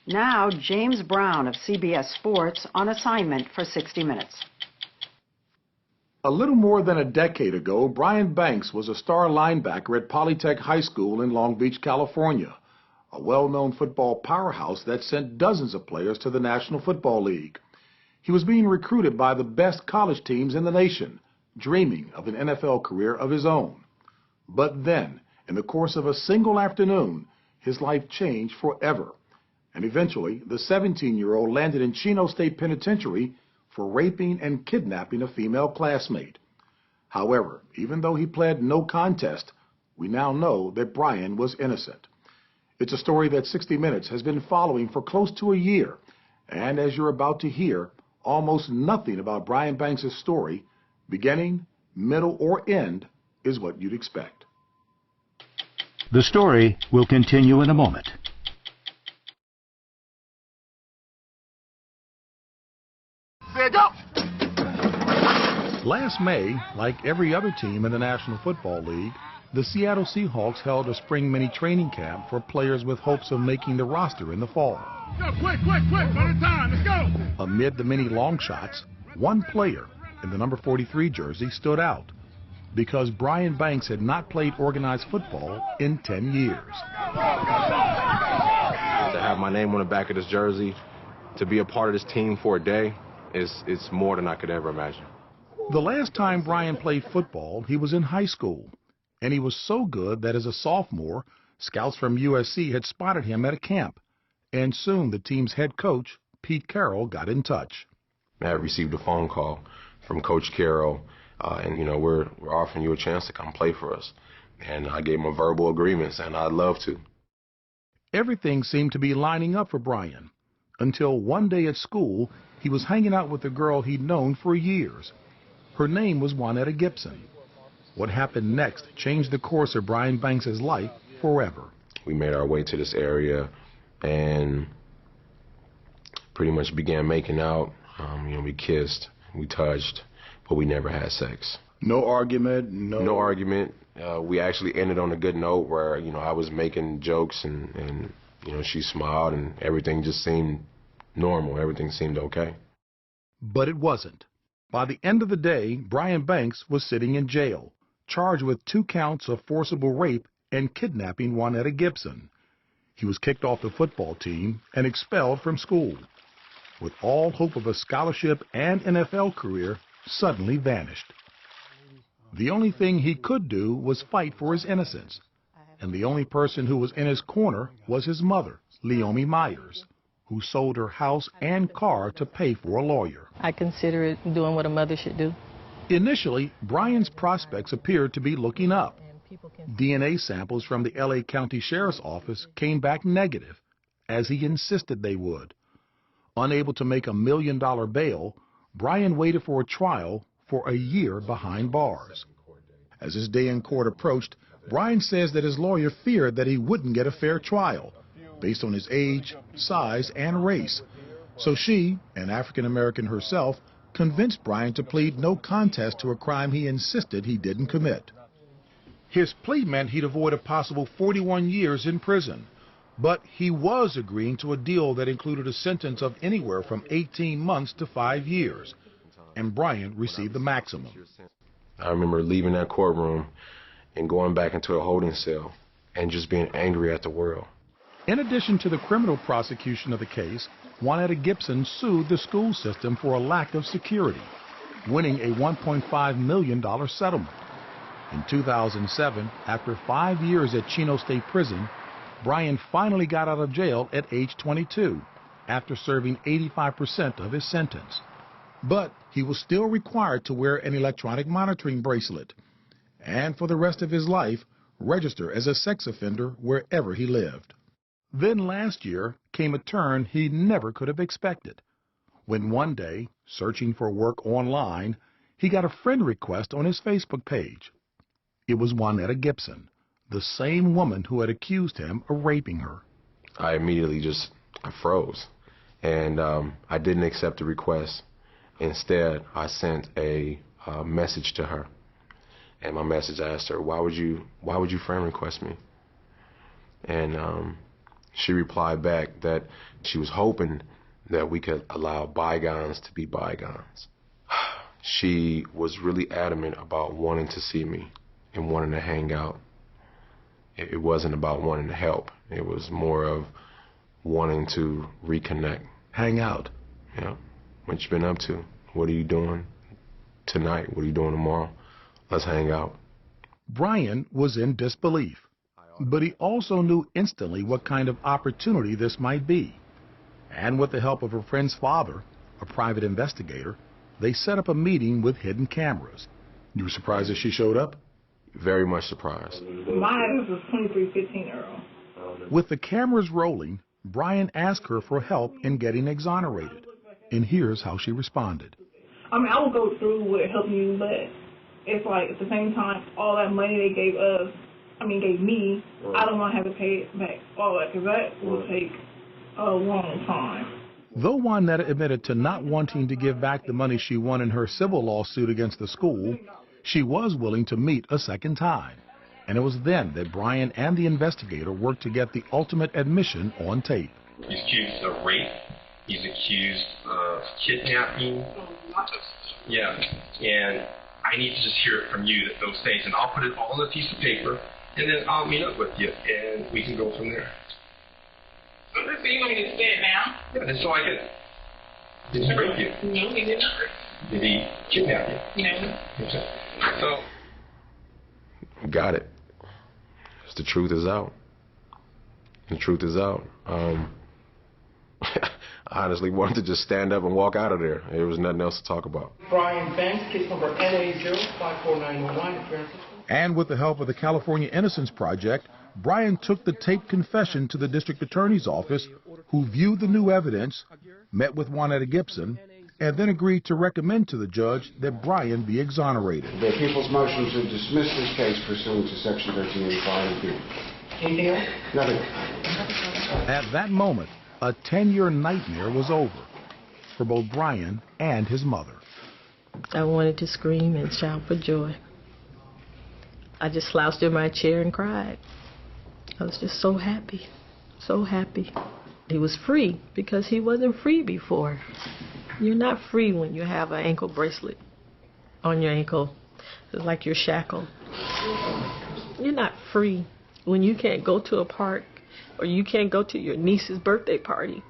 Now, James Brown of CBS Sports on assignment for 60 Minutes. A little more than a decade ago, Brian Banks was a star linebacker at Polytech High School in Long Beach, California, a well-known football powerhouse that sent dozens of players to the National Football League. He was being recruited by the best college teams in the nation, dreaming of an NFL career of his own. But then, in the course of a single afternoon, his life changed forever. And eventually, the 17-year-old landed in Chino State Penitentiary for raping and kidnapping a female classmate. However, even though he pled no contest, we now know that Brian was innocent. It's a story that 60 Minutes has been following for close to a year, and as you're about to hear, almost nothing about Brian Banks' story, beginning, middle, or end, is what you'd expect. The story will continue in a moment. Last May, like every other team in the National Football League, the Seattle Seahawks held a spring mini training camp for players with hopes of making the roster in the fall. Go, quick, by the time, let's go! Amid the many long shots, one player in the number 43 jersey stood out because Brian Banks had not played organized football in 10 years. To have my name on the back of this jersey, to be a part of this team for a day, it's more than I could ever imagine. The last time Brian played football, he was in high school, and he was so good that as a sophomore, scouts from USC had spotted him at a camp, and soon the team's head coach, Pete Carroll, got in touch. I received a phone call from Coach Carroll, and we're offering you a chance to come play for us. And I gave him a verbal agreement saying I'd love to. Everything seemed to be lining up for Brian, until one day at school, he was hanging out with a girl he'd known for years. Her name was Juanetta Gibson. What happened next changed the course of Brian Banks' life forever. We made our way to this area and pretty much began making out. We kissed, we touched, but we never had sex. No argument? No argument. We actually ended on a good note where, I was making jokes and she smiled and everything just seemed normal. Everything seemed okay. But it wasn't. By the end of the day, Brian Banks was sitting in jail, charged with 2 counts of forcible rape and kidnapping Juanetta Gibson. He was kicked off the football team and expelled from school. With all hope of a scholarship and NFL career suddenly vanished. The only thing he could do was fight for his innocence, and the only person who was in his corner was his mother, Leomi Myers, who sold her house and car to pay for a lawyer. I consider it doing what a mother should do. Initially, Brian's prospects appeared to be looking up. DNA samples from the LA County Sheriff's Office came back negative, as he insisted they would. Unable to make $1 million bail, Brian waited for a trial for a year behind bars. As his day in court approached, Brian says that his lawyer feared that he wouldn't get a fair trial, based on his age, size, and race. So she, an African-American herself, convinced Brian to plead no contest to a crime he insisted he didn't commit. His plea meant he'd avoid a possible 41 years in prison, but he was agreeing to a deal that included a sentence of anywhere from 18 months to 5 years, and Brian received the maximum. I remember leaving that courtroom and going back into a holding cell and just being angry at the world. In addition to the criminal prosecution of the case, Juanetta Gibson sued the school system for a lack of security, winning a $1.5 million settlement. In 2007, after 5 years at Chino State Prison, Brian finally got out of jail at age 22, after serving 85% of his sentence. But he was still required to wear an electronic monitoring bracelet, and for the rest of his life, register as a sex offender wherever he lived. Then last year came a turn he never could have expected, when one day, searching for work online, he got a friend request on his Facebook page. It was Juanetta Gibson, the same woman who had accused him of raping her. I immediately I froze, and I didn't accept the request. Instead, I sent a message to her, and my message asked her, why would you friend request me? And She replied back that she was hoping that we could allow bygones to be bygones. She was really adamant about wanting to see me and wanting to hang out. It wasn't about wanting to help. It was more of wanting to reconnect. Hang out. Yeah. What you been up to? What are you doing tonight? What are you doing tomorrow? Let's hang out. Brian was in disbelief, but he also knew instantly what kind of opportunity this might be. And with the help of her friend's father, a private investigator, they set up a meeting with hidden cameras. You were surprised that she showed up? Very much surprised. Mine was 2315 Earl. With the cameras rolling, Brian asked her for help in getting exonerated. And here's how she responded. I mean, I will go through with helping you, but it's like at the same time, all that money they gave me, I don't want to have to pay it back, all that, because that will take a long time. Though Juanetta admitted to not wanting to give back the money she won in her civil lawsuit against the school, she was willing to meet a second time. And it was then that Brian and the investigator worked to get the ultimate admission on tape. He's accused of rape. He's accused of kidnapping. Yeah, and I need to just hear it from you, those things, and I'll put it all on a piece of paper, and then I'll meet up with you, and we can go from there. So you want me to say it now? Yeah, and so I can. Did he rape you? No, he did not rape. Did he kidnap you? No. Okay. So. Got it. The truth is out. The truth is out. I honestly wanted to just stand up and walk out of there. There was nothing else to talk about. Brian Banks, case number N80-54909. And with the help of the California Innocence Project, Brian took the taped confession to the district attorney's office, who viewed the new evidence, met with Juanetta Gibson, and then agreed to recommend to the judge that Brian be exonerated. The people's motion to dismiss this case pursuant to Section 1385 Anything else? Nothing. At that moment, a 10-year nightmare was over for both Brian and his mother. I wanted to scream and shout for joy. I just slouched in my chair and cried. I was just so happy, so happy. He was free because he wasn't free before. You're not free when you have an ankle bracelet on your ankle. It's like you're shackled. You're not free when you can't go to a park or you can't go to your niece's birthday party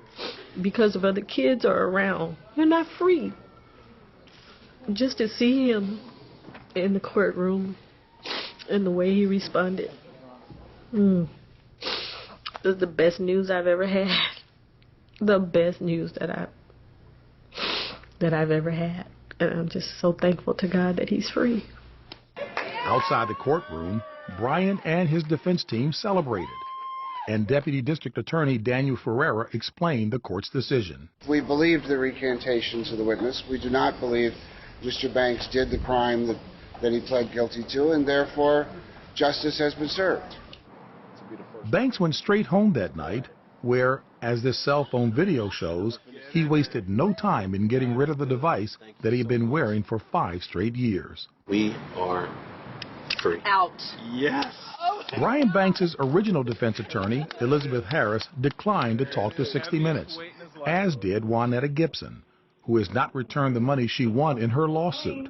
because of other kids are around. You're not free. Just to see him in the courtroom and the way he responded. This is the best news I've ever had. The best news that I've ever had. And I'm just so thankful to God that he's free. Outside the courtroom, Brian and his defense team celebrated. And Deputy District Attorney Daniel Ferreira explained the court's decision. We believed the recantations of the witness. We do not believe Mr. Banks did the crime that he pled guilty to, and therefore justice has been served. Banks went straight home that night, where, as this cell phone video shows, he wasted no time in getting rid of the device that he had been wearing for 5 straight years. We are free. Out. Yes. Brian Banks' original defense attorney, Elizabeth Harris, declined to talk to 60 Minutes, as did Juanetta Gibson, who has not returned the money she won in her lawsuit.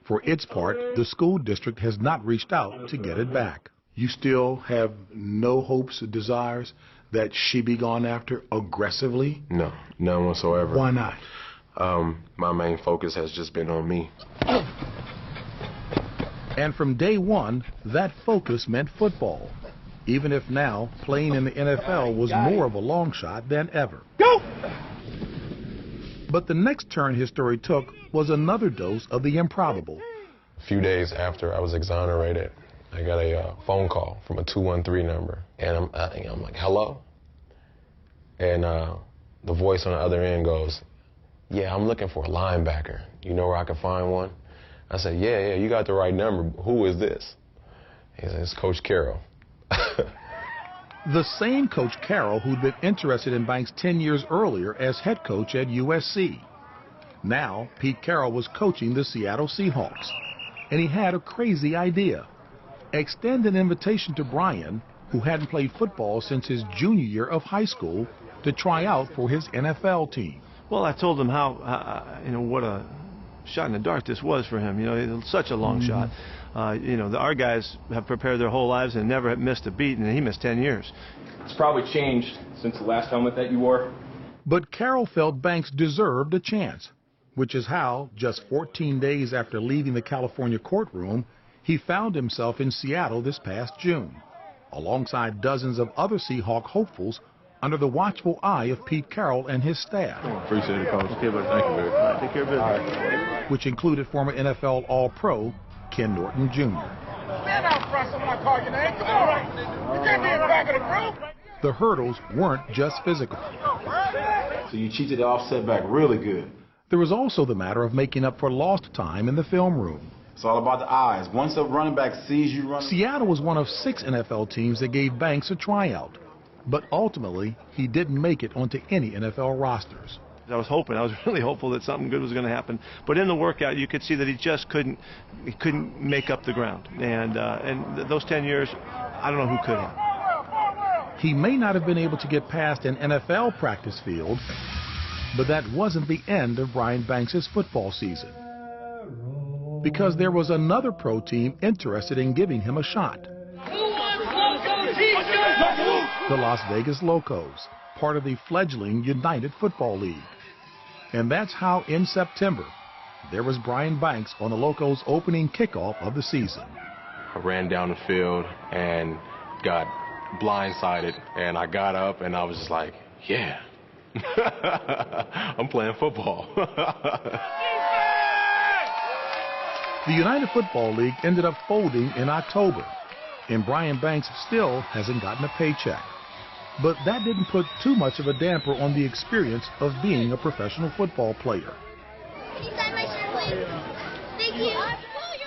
For its part, the school district has not reached out to get it back. You still have no hopes or desires that she be gone after aggressively? No, none whatsoever. Why not? My main focus has just been on me. And from day one, that focus meant football, even if now playing in the NFL was more of a long shot than ever. Go! But the next turn his story took was another dose of the improbable. A few days after I was exonerated, I got a phone call from a 213 number, and I'm like, hello? And the voice on the other end goes, yeah, I'm looking for a linebacker. You know where I can find one? I said, yeah, you got the right number. Who is this? He said, it's Coach Carroll. The same Coach Carroll who'd been interested in Banks 10 years earlier as head coach at USC. Now, Pete Carroll was coaching the Seattle Seahawks, and he had a crazy idea. Extend an invitation to Brian who hadn't played football since his junior year of high school, to try out for his NFL team. Well, I told him how what a shot in the dark this was for him. It's such a long shot. Our guys have prepared their whole lives and never have missed a beat, and he missed 10 years. It's probably changed since the last helmet that you wore. But Carroll felt Banks deserved a chance, which is how, just 14 days after leaving the California courtroom, he found himself in Seattle this past June, alongside dozens of other Seahawk hopefuls under the watchful eye of Pete Carroll and his staff. Appreciate it, Coach. Okay, buddy. Thank you very much. Take care of business. Which included former NFL All-Pro Ken Norton Jr. Stand out front, someone call your name. Come on. You can't be in the back of the group. The hurdles weren't just physical. So you cheated the offset back really good. There was also the matter of making up for lost time in the film room. It's all about the eyes. Once a running back sees you running... Seattle was one of 6 NFL teams that gave Banks a tryout. But ultimately, he didn't make it onto any NFL rosters. I was really hopeful that something good was going to happen. But in the workout, you could see that he just couldn't make up the ground. And those 10 years, I don't know who could have. He may not have been able to get past an NFL practice field, but that wasn't the end of Brian Banks' football season. Because there was another pro team interested in giving him a shot. The Las Vegas Locos, part of the fledgling United Football League. And that's how, in September, there was Brian Banks on the Locos' opening kickoff of the season. I ran down the field and got blindsided, and I got up and I was just like, yeah, I'm playing football. The United Football League ended up folding in October, and Brian Banks still hasn't gotten a paycheck. But that didn't put too much of a damper on the experience of being a professional football player.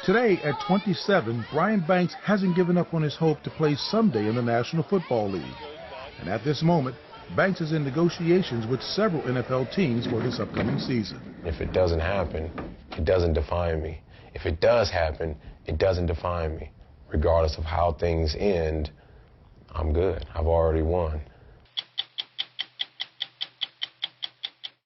Today, at 27, Brian Banks hasn't given up on his hope to play someday in the National Football League. And at this moment, Banks is in negotiations with several NFL teams for this upcoming season. If it doesn't happen, it doesn't define me. If it does happen, it doesn't define me. Regardless of how things end, I'm good. I've already won.